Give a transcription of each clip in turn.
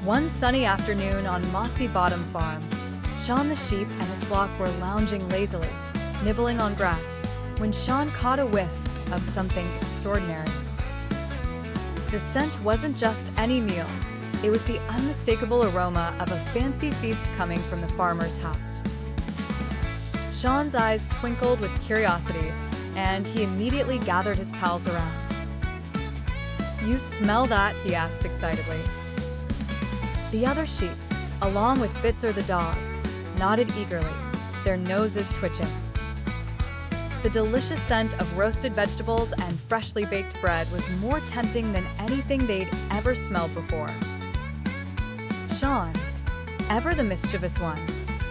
One sunny afternoon on Mossy Bottom Farm, Shaun the sheep and his flock were lounging lazily, nibbling on grass, when Shaun caught a whiff of something extraordinary. The scent wasn't just any meal, it was the unmistakable aroma of a fancy feast coming from the farmer's house. Shaun's eyes twinkled with curiosity, and he immediately gathered his pals around. "You smell that?" he asked excitedly. The other sheep, along with Bitzer the dog, nodded eagerly, their noses twitching. The delicious scent of roasted vegetables and freshly baked bread was more tempting than anything they'd ever smelled before. Shaun, ever the mischievous one,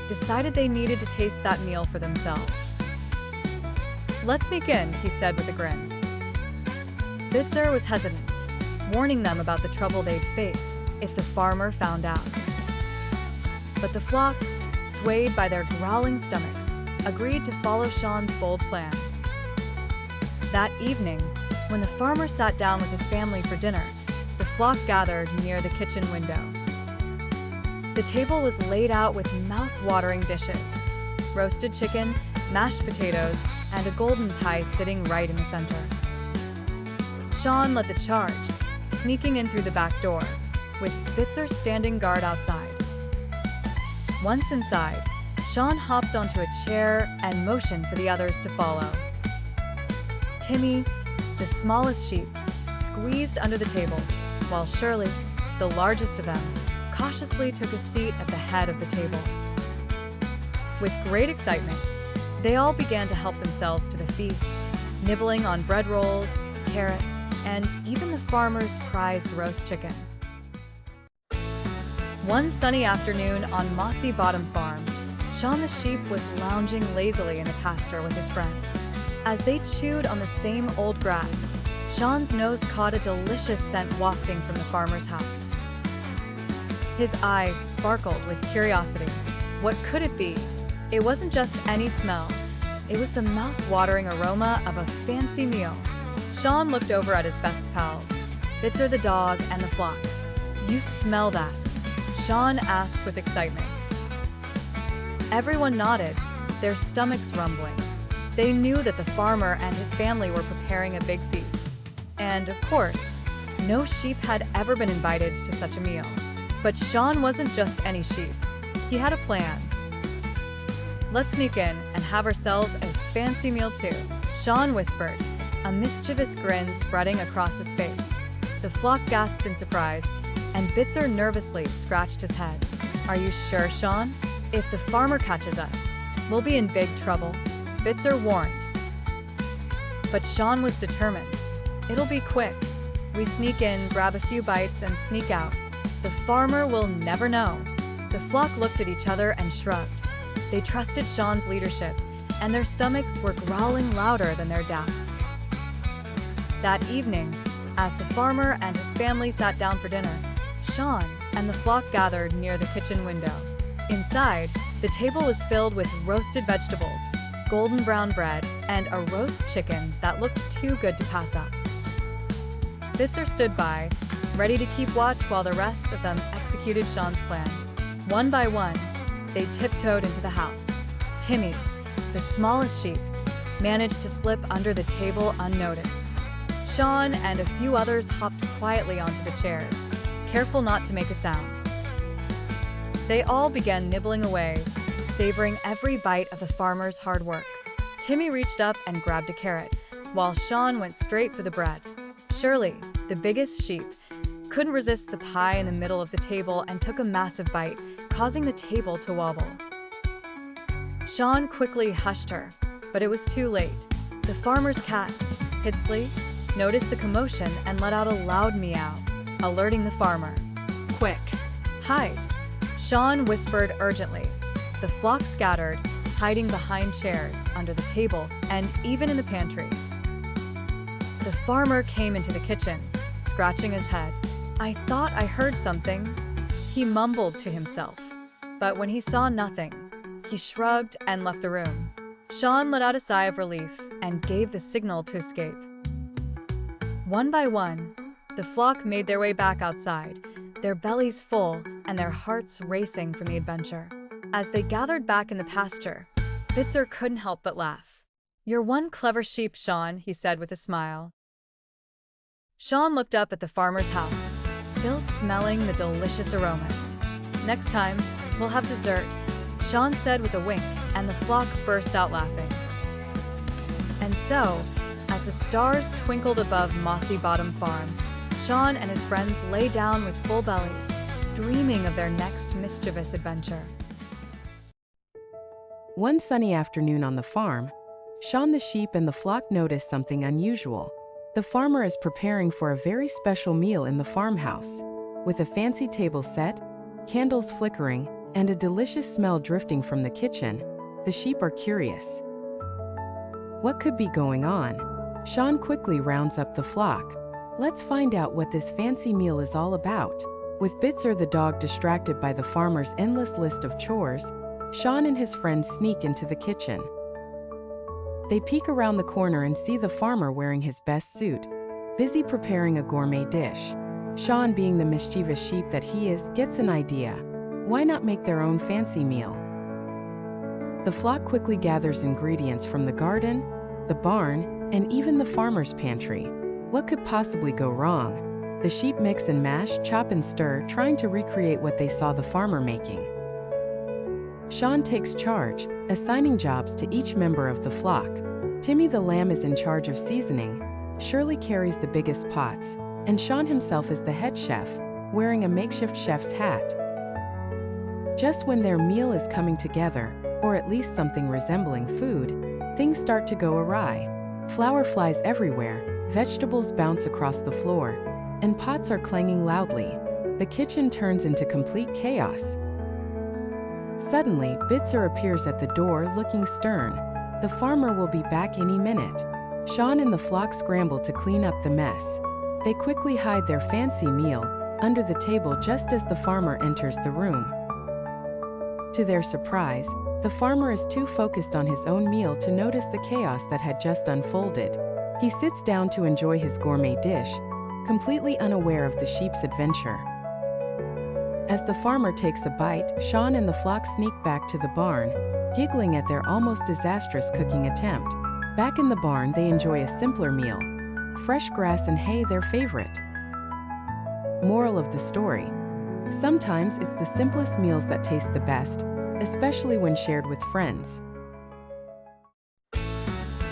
decided they needed to taste that meal for themselves. "Let's sneak in," he said with a grin. Bitzer was hesitant, warning them about the trouble they'd face if the farmer found out. But the flock, swayed by their growling stomachs, agreed to follow Shaun's bold plan. That evening, when the farmer sat down with his family for dinner, the flock gathered near the kitchen window. The table was laid out with mouth-watering dishes: roasted chicken, mashed potatoes, and a golden pie sitting right in the center. Shaun led the charge, sneaking in through the back door, with Bitzer standing guard outside. Once inside, Shaun hopped onto a chair and motioned for the others to follow. Timmy, the smallest sheep, squeezed under the table, while Shirley, the largest of them, cautiously took a seat at the head of the table. With great excitement, they all began to help themselves to the feast, nibbling on bread rolls, carrots, and even the farmer's prized roast chicken. One sunny afternoon on Mossy Bottom Farm, Shaun the sheep was lounging lazily in the pasture with his friends. As they chewed on the same old grass, Shaun's nose caught a delicious scent wafting from the farmer's house. His eyes sparkled with curiosity. What could it be? It wasn't just any smell. It was the mouth-watering aroma of a fancy meal. Shaun looked over at his best pals, Bitzer the dog and the flock. "You smell that?" Shaun asked with excitement. Everyone nodded, their stomachs rumbling. They knew that the farmer and his family were preparing a big feast. And, of course, no sheep had ever been invited to such a meal. But Shaun wasn't just any sheep. He had a plan. "Let's sneak in and have ourselves a fancy meal too," Shaun whispered, a mischievous grin spreading across his face. The flock gasped in surprise, and Bitzer nervously scratched his head. "Are you sure, Shaun? If the farmer catches us, we'll be in big trouble," Bitzer warned. But Shaun was determined. "It'll be quick. We sneak in, grab a few bites, and sneak out. The farmer will never know." The flock looked at each other and shrugged. They trusted Shaun's leadership, and their stomachs were growling louder than their doubts. That evening, as the farmer and his family sat down for dinner, Shaun and the flock gathered near the kitchen window. Inside, the table was filled with roasted vegetables, golden brown bread, and a roast chicken that looked too good to pass up. Bitzer stood by, ready to keep watch while the rest of them executed Shaun's plan. One by one, they tiptoed into the house. Timmy, the smallest sheep, managed to slip under the table unnoticed. Shaun and a few others hopped quietly onto the chairs, careful not to make a sound. They all began nibbling away, savoring every bite of the farmer's hard work. Timmy reached up and grabbed a carrot, while Shaun went straight for the bread. Shirley, the biggest sheep, couldn't resist the pie in the middle of the table and took a massive bite, causing the table to wobble. Shaun quickly hushed her, but it was too late. The farmer's cat, Pitsley, noticed the commotion and let out a loud meow, alerting the farmer. "Quick, hide," Shaun whispered urgently. The flock scattered, hiding behind chairs, under the table, and even in the pantry. The farmer came into the kitchen, scratching his head. "I thought I heard something," he mumbled to himself. But when he saw nothing, he shrugged and left the room. Shaun let out a sigh of relief and gave the signal to escape. One by one, the flock made their way back outside, their bellies full and their hearts racing from the adventure. As they gathered back in the pasture, Bitzer couldn't help but laugh. "You're one clever sheep, Shaun," he said with a smile. Shaun looked up at the farmer's house, still smelling the delicious aromas. "Next time, we'll have dessert," Shaun said with a wink, and the flock burst out laughing. And so, as the stars twinkled above Mossy Bottom Farm, Shaun and his friends lay down with full bellies, dreaming of their next mischievous adventure. One sunny afternoon on the farm, Shaun the sheep and the flock noticed something unusual. The farmer is preparing for a very special meal in the farmhouse. With a fancy table set, candles flickering, and a delicious smell drifting from the kitchen, the sheep are curious. What could be going on? Shaun quickly rounds up the flock. "Let's find out what this fancy meal is all about." With Bitzer the dog distracted by the farmer's endless list of chores, Shaun and his friends sneak into the kitchen. They peek around the corner and see the farmer wearing his best suit, busy preparing a gourmet dish. Shaun, being the mischievous sheep that he is, gets an idea. Why not make their own fancy meal? The flock quickly gathers ingredients from the garden, the barn, and even the farmer's pantry. What could possibly go wrong? The sheep mix and mash, chop and stir, trying to recreate what they saw the farmer making. Shaun takes charge, assigning jobs to each member of the flock. Timmy the lamb is in charge of seasoning, Shirley carries the biggest pots, and Shaun himself is the head chef, wearing a makeshift chef's hat. Just when their meal is coming together, or at least something resembling food, things start to go awry. Flour flies everywhere, vegetables bounce across the floor, and pots are clanging loudly. The kitchen turns into complete chaos. Suddenly, Bitzer appears at the door looking stern. The farmer will be back any minute. Shaun and the flock scramble to clean up the mess. They quickly hide their fancy meal under the table just as the farmer enters the room. To their surprise, the farmer is too focused on his own meal to notice the chaos that had just unfolded. He sits down to enjoy his gourmet dish, completely unaware of the sheep's adventure. As the farmer takes a bite, Shaun and the flock sneak back to the barn, giggling at their almost disastrous cooking attempt. Back in the barn, they enjoy a simpler meal. Fresh grass and hay, their favorite. Moral of the story: sometimes it's the simplest meals that taste the best, especially when shared with friends.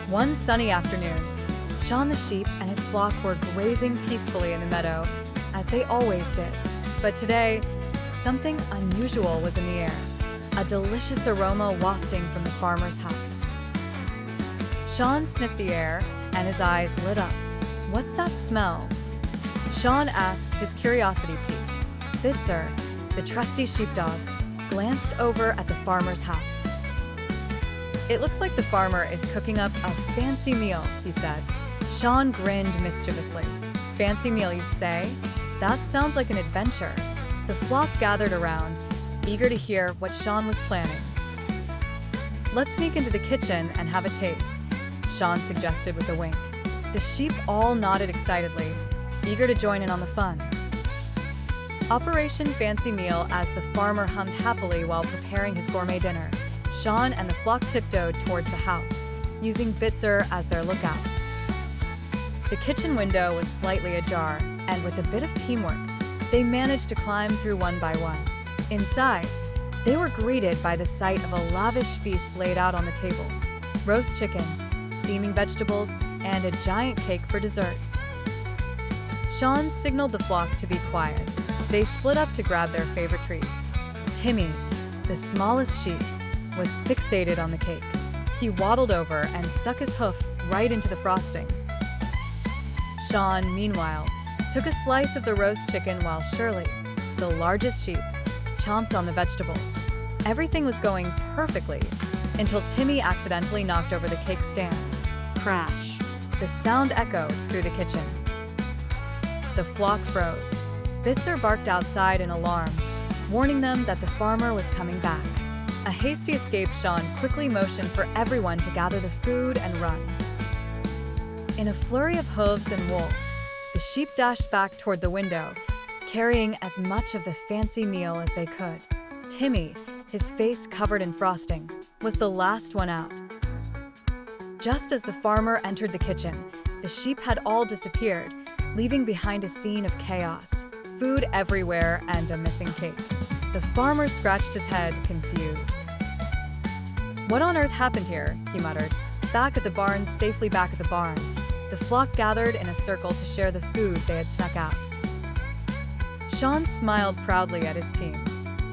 One sunny afternoon, Shaun the sheep and his flock were grazing peacefully in the meadow, as they always did. But today, something unusual was in the air, a delicious aroma wafting from the farmer's house. Shaun sniffed the air, and his eyes lit up. "What's that smell?" Shaun asked, his curiosity piqued. Bitzer, the trusty sheepdog, glanced over at the farmer's house. "It looks like the farmer is cooking up a fancy meal," he said. Shaun grinned mischievously. "Fancy meal, you say? That sounds like an adventure." The flock gathered around, eager to hear what Shaun was planning. "Let's sneak into the kitchen and have a taste," Shaun suggested with a wink. The sheep all nodded excitedly, eager to join in on the fun. Operation Fancy Meal. As the farmer hummed happily while preparing his gourmet dinner, Shaun and the flock tiptoed towards the house, using Bitzer as their lookout. The kitchen window was slightly ajar, and with a bit of teamwork, they managed to climb through one by one. Inside, they were greeted by the sight of a lavish feast laid out on the table: roast chicken, steaming vegetables, and a giant cake for dessert. Shaun signaled the flock to be quiet. They split up to grab their favorite treats. Timmy, the smallest sheep, was fixated on the cake. He waddled over and stuck his hoof right into the frosting. Shaun, meanwhile, took a slice of the roast chicken while Shirley, the largest sheep, chomped on the vegetables. Everything was going perfectly until Timmy accidentally knocked over the cake stand. Crash! The sound echoed through the kitchen. The flock froze. Bitzer barked outside in alarm, warning them that the farmer was coming back. A hasty escape, Shaun quickly motioned for everyone to gather the food and run. In a flurry of hooves and wool, the sheep dashed back toward the window, carrying as much of the fancy meal as they could. Timmy, his face covered in frosting, was the last one out. Just as the farmer entered the kitchen, the sheep had all disappeared, leaving behind a scene of chaos, food everywhere and a missing cake. The farmer scratched his head, confused. "What on earth happened here?" he muttered. Back at the barn, safely back at the barn, the flock gathered in a circle to share the food they had snuck out. Shaun smiled proudly at his team.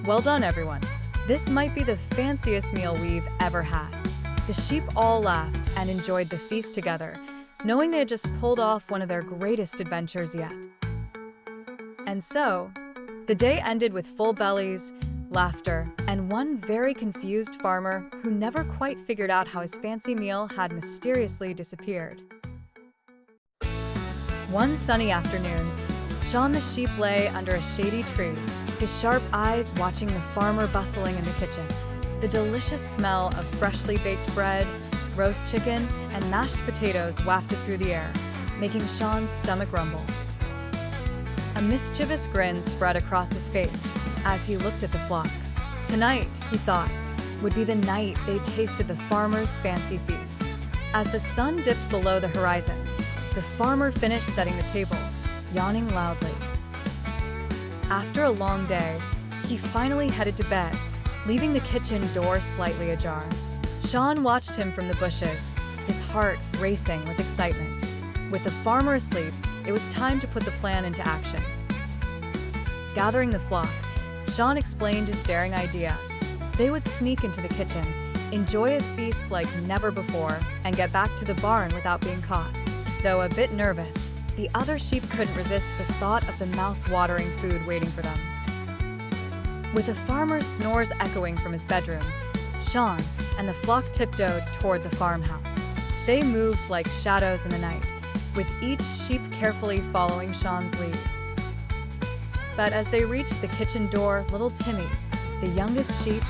"Well done, everyone. This might be the fanciest meal we've ever had." The sheep all laughed and enjoyed the feast together, knowing they had just pulled off one of their greatest adventures yet. And so, the day ended with full bellies, laughter, and one very confused farmer who never quite figured out how his fancy meal had mysteriously disappeared. One sunny afternoon, Shaun the sheep lay under a shady tree, his sharp eyes watching the farmer bustling in the kitchen. The delicious smell of freshly baked bread, roast chicken, and mashed potatoes wafted through the air, making Shaun's stomach rumble. A mischievous grin spread across his face as he looked at the flock. Tonight, he thought, would be the night they tasted the farmer's fancy feast. As the sun dipped below the horizon, the farmer finished setting the table, yawning loudly. After a long day, he finally headed to bed, leaving the kitchen door slightly ajar. Shaun watched him from the bushes, his heart racing with excitement. With the farmer asleep, it was time to put the plan into action. Gathering the flock, Shaun explained his daring idea. They would sneak into the kitchen, enjoy a feast like never before, and get back to the barn without being caught. Though a bit nervous, the other sheep couldn't resist the thought of the mouth-watering food waiting for them. With the farmer's snores echoing from his bedroom, Shaun and the flock tiptoed toward the farmhouse. They moved like shadows in the night, with each sheep carefully following Shaun's lead. But as they reached the kitchen door, little Timmy, the youngest sheep,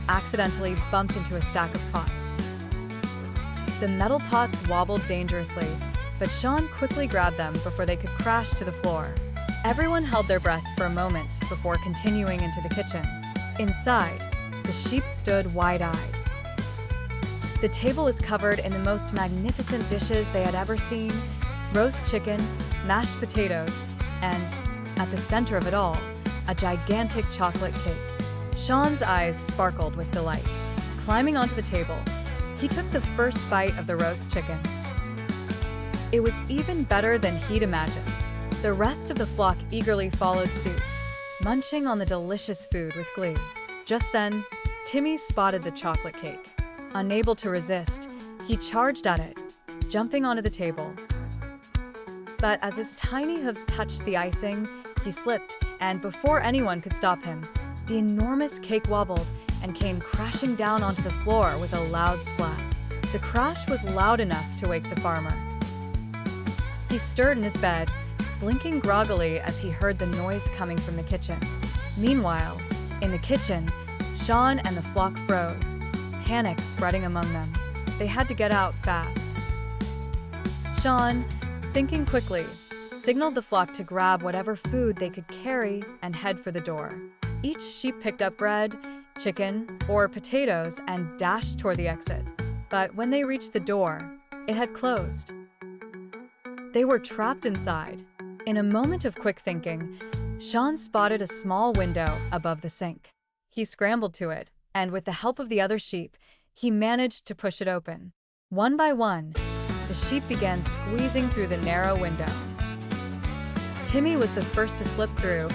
accidentally bumped into a stack of pots. The metal pots wobbled dangerously, but Shaun quickly grabbed them before they could crash to the floor. Everyone held their breath for a moment before continuing into the kitchen. Inside, the sheep stood wide-eyed. The table was covered in the most magnificent dishes they had ever seen: roast chicken, mashed potatoes, and, at the center of it all, a gigantic chocolate cake. Shaun's eyes sparkled with delight. Climbing onto the table, he took the first bite of the roast chicken. It was even better than he'd imagined. The rest of the flock eagerly followed suit, munching on the delicious food with glee. Just then, Timmy spotted the chocolate cake. Unable to resist, he charged at it, jumping onto the table. But as his tiny hooves touched the icing, he slipped, and before anyone could stop him, the enormous cake wobbled and came crashing down onto the floor with a loud splat. The crash was loud enough to wake the farmer. He stirred in his bed, blinking groggily as he heard the noise coming from the kitchen. Meanwhile, in the kitchen, Shaun and the flock froze, panic spreading among them. They had to get out fast. Shaun, thinking quickly, signaled the flock to grab whatever food they could carry and head for the door. Each sheep picked up bread, chicken, or potatoes and dashed toward the exit. But when they reached the door, it had closed. They were trapped inside. In a moment of quick thinking, Shaun spotted a small window above the sink. He scrambled to it, and with the help of the other sheep, he managed to push it open. One by one, the sheep began squeezing through the narrow window. Timmy was the first to slip through,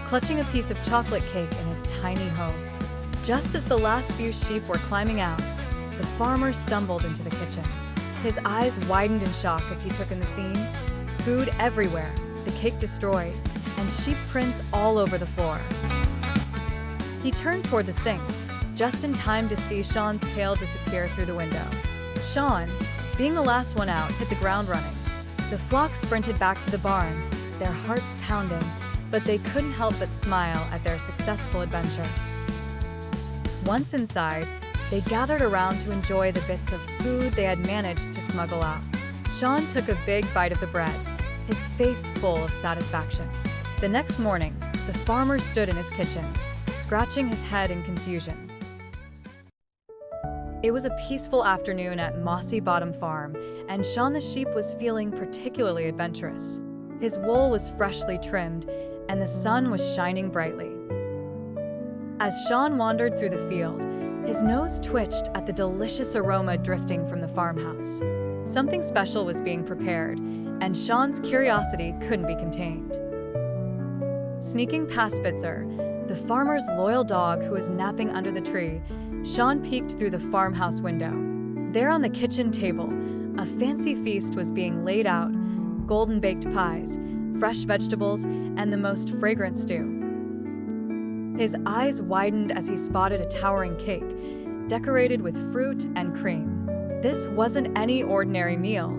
clutching a piece of chocolate cake in his tiny hooves. Just as the last few sheep were climbing out, the farmer stumbled into the kitchen. His eyes widened in shock as he took in the scene. Food everywhere, the cake destroyed, and sheep prints all over the floor. He turned toward the sink, just in time to see Shaun's tail disappear through the window. Shaun, being the last one out, hit the ground running. The flock sprinted back to the barn, their hearts pounding, but they couldn't help but smile at their successful adventure. Once inside, they gathered around to enjoy the bits of food they had managed to smuggle out. Shaun took a big bite of the bread, his face full of satisfaction. The next morning, The farmer stood in his kitchen, scratching his head in confusion. It was a peaceful afternoon at Mossy Bottom Farm, and Shaun the sheep was feeling particularly adventurous. His wool was freshly trimmed, and the sun was shining brightly. As Shaun wandered through the field, his nose twitched at the delicious aroma drifting from the farmhouse. Something special was being prepared, and Shaun's curiosity couldn't be contained. Sneaking past Bitzer, the farmer's loyal dog who was napping under the tree, Shaun peeked through the farmhouse window. There on the kitchen table, a fancy feast was being laid out: golden baked pies, fresh vegetables, and the most fragrant stew. His eyes widened as he spotted a towering cake, decorated with fruit and cream. This wasn't any ordinary meal.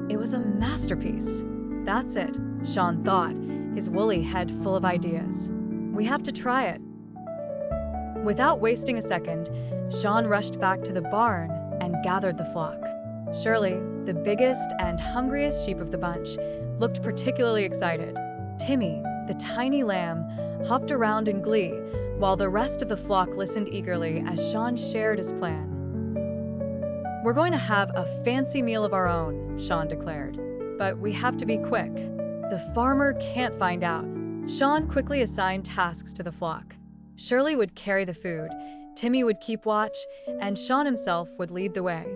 It was a masterpiece. That's it, Shaun thought, his woolly head full of ideas. We have to try it. Without wasting a second, Shaun rushed back to the barn and gathered the flock. Shirley, the biggest and hungriest sheep of the bunch, looked particularly excited. Timmy, the tiny lamb, hopped around in glee, while the rest of the flock listened eagerly as Shaun shared his plan. "We're going to have a fancy meal of our own," Shaun declared. "But we have to be quick. The farmer can't find out." Shaun quickly assigned tasks to the flock. Shirley would carry the food, Timmy would keep watch, and Shaun himself would lead the way.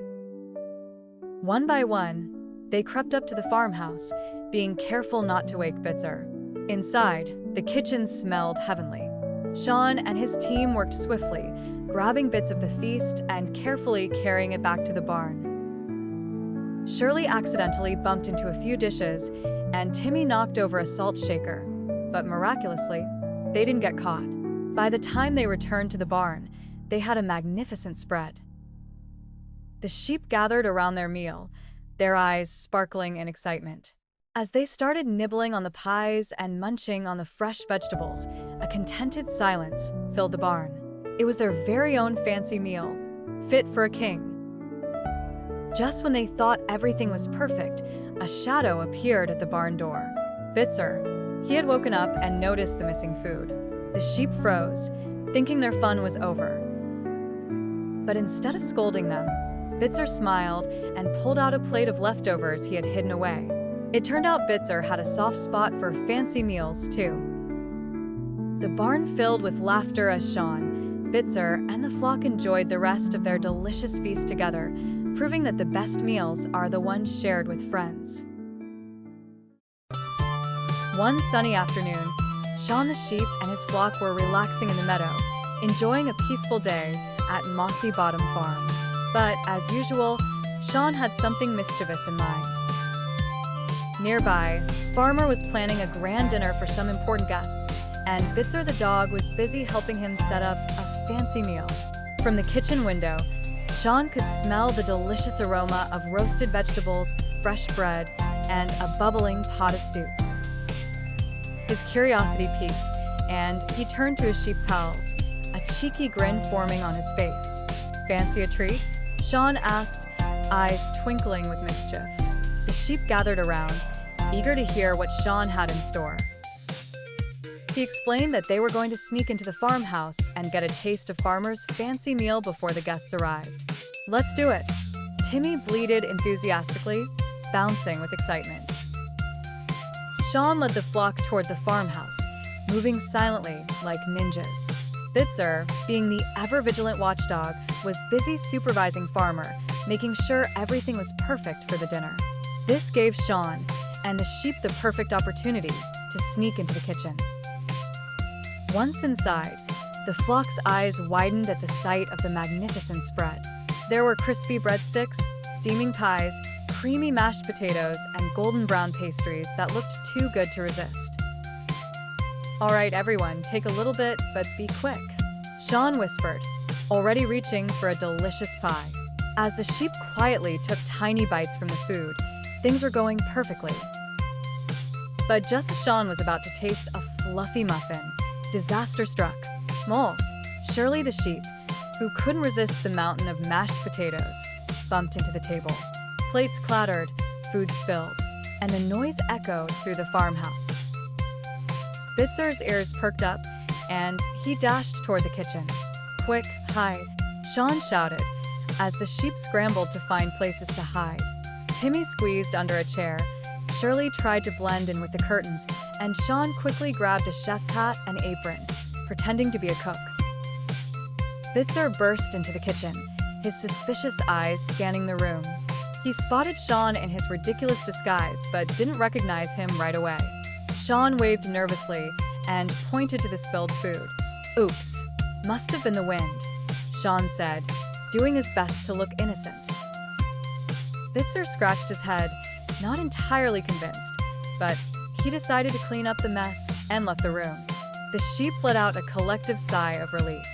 One by one, they crept up to the farmhouse, being careful not to wake Bitzer. Inside, the kitchen smelled heavenly. Shaun and his team worked swiftly, grabbing bits of the feast and carefully carrying it back to the barn. Shirley accidentally bumped into a few dishes, and Timmy knocked over a salt shaker, but miraculously, they didn't get caught. By the time they returned to the barn, they had a magnificent spread. The sheep gathered around their meal, their eyes sparkling in excitement. As they started nibbling on the pies and munching on the fresh vegetables, a contented silence filled the barn. It was their very own fancy meal, fit for a king. Just when they thought everything was perfect, a shadow appeared at the barn door. Bitzer. He had woken up and noticed the missing food. The sheep froze, thinking their fun was over. But instead of scolding them, Bitzer smiled and pulled out a plate of leftovers he had hidden away. It turned out Bitzer had a soft spot for fancy meals, too. The barn filled with laughter as Shaun, Bitzer, and the flock enjoyed the rest of their delicious feast together, proving that the best meals are the ones shared with friends. One sunny afternoon, Shaun the sheep and his flock were relaxing in the meadow, enjoying a peaceful day at Mossy Bottom Farm. But, as usual, Shaun had something mischievous in mind. Nearby, Farmer was planning a grand dinner for some important guests, and Bitzer the dog was busy helping him set up a fancy meal. From the kitchen window, Shaun could smell the delicious aroma of roasted vegetables, fresh bread, and a bubbling pot of soup. His curiosity piqued, and he turned to his sheep pals, a cheeky grin forming on his face. "Fancy a treat?" Shaun asked, eyes twinkling with mischief. The sheep gathered around, eager to hear what Shaun had in store. He explained that they were going to sneak into the farmhouse and get a taste of Farmer's fancy meal before the guests arrived. "Let's do it!" Timmy bleated enthusiastically, bouncing with excitement. Shaun led the flock toward the farmhouse, moving silently like ninjas. Bitzer, being the ever-vigilant watchdog, was busy supervising Farmer, making sure everything was perfect for the dinner. This gave Shaun and the sheep the perfect opportunity to sneak into the kitchen. Once inside, the flock's eyes widened at the sight of the magnificent spread. There were crispy breadsticks, steaming pies, creamy mashed potatoes, and golden brown pastries that looked too good to resist. "All right, everyone, take a little bit, but be quick," Shaun whispered, already reaching for a delicious pie. As the sheep quietly took tiny bites from the food, things were going perfectly. But just as Shaun was about to taste a fluffy muffin, disaster struck. Mole, Shirley the sheep, who couldn't resist the mountain of mashed potatoes, bumped into the table. Plates clattered, food spilled, and the noise echoed through the farmhouse. Bitzer's ears perked up, and he dashed toward the kitchen. "Quick, hide!" Shaun shouted, as the sheep scrambled to find places to hide. Timmy squeezed under a chair, Shirley tried to blend in with the curtains, and Shaun quickly grabbed a chef's hat and apron, pretending to be a cook. Bitzer burst into the kitchen, his suspicious eyes scanning the room. He spotted Shaun in his ridiculous disguise, but didn't recognize him right away. Shaun waved nervously and pointed to the spilled food. "Oops, must have been the wind," Shaun said, doing his best to look innocent. Bitzer scratched his head, not entirely convinced, but he decided to clean up the mess and left the room. The sheep let out a collective sigh of relief.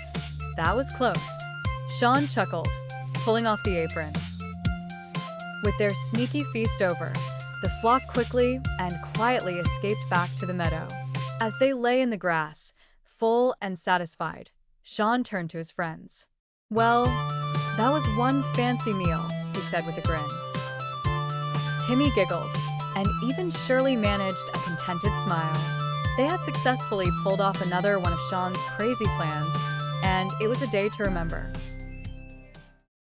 That was close. Shaun chuckled, pulling off the apron. With their sneaky feast over, the flock quickly and quietly escaped back to the meadow. As they lay in the grass, full and satisfied, Shaun turned to his friends. "Well, that was one fancy meal," he said with a grin. Timmy giggled, and even Shirley managed a contented smile. They had successfully pulled off another one of Shaun's crazy plans, and it was a day to remember.